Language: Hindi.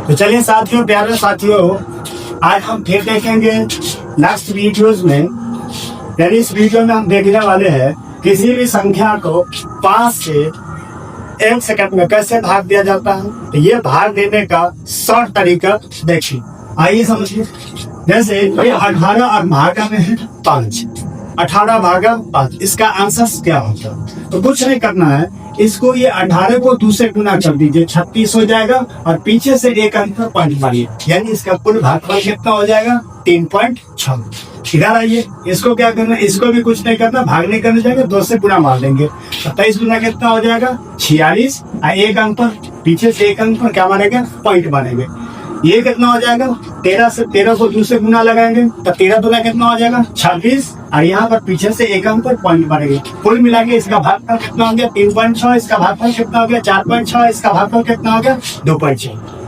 तो चलिए साथियों, प्यारे साथियों, आज हम फिर देखेंगे नेक्स्ट वीडियोस में। यानी इस वीडियो में हम देखने वाले हैं किसी भी संख्या को 5 से 1 सेकंड में कैसे भाग दिया जाता है। तो ये भाग देने का शॉर्ट तरीका देखिए, आइए समझिए। जैसे ये 18 और भागा में है 5, 18 भागा 5, इसका आंसर क्या होता है? तो कुछ नहीं करना है, इसको ये 18 को 2 से गुना कर दीजिए, 36 हो जाएगा और पीछे से एक अंक पर पॉइंट मारिए, यानी इसका कुल भागफल कितना हो जाएगा? 3.6। इधर आइए, इसको क्या करना है? इसको भी कुछ नहीं करना, भाग नहीं करने जाएगा, 2 से गुना मार देंगे। 27 गुना कितना हो जाएगा? 46। एक अंक पर, पीछे से एक अंक पर क्या मारेंगे? पॉइंट मारेंगे। ये कितना हो जाएगा? 13 को 2 से गुना लगाएंगे तो 13 दूना कितना हो जाएगा? 26। और यहाँ पर पीछे से एक अंक पर पॉइंट मारेंगे। कुल मिला के इसका भागफल कितना हो गया? 3.6। इसका भागफल कितना हो गया? 4.6। इसका भागफल कितना हो गया? 2.6।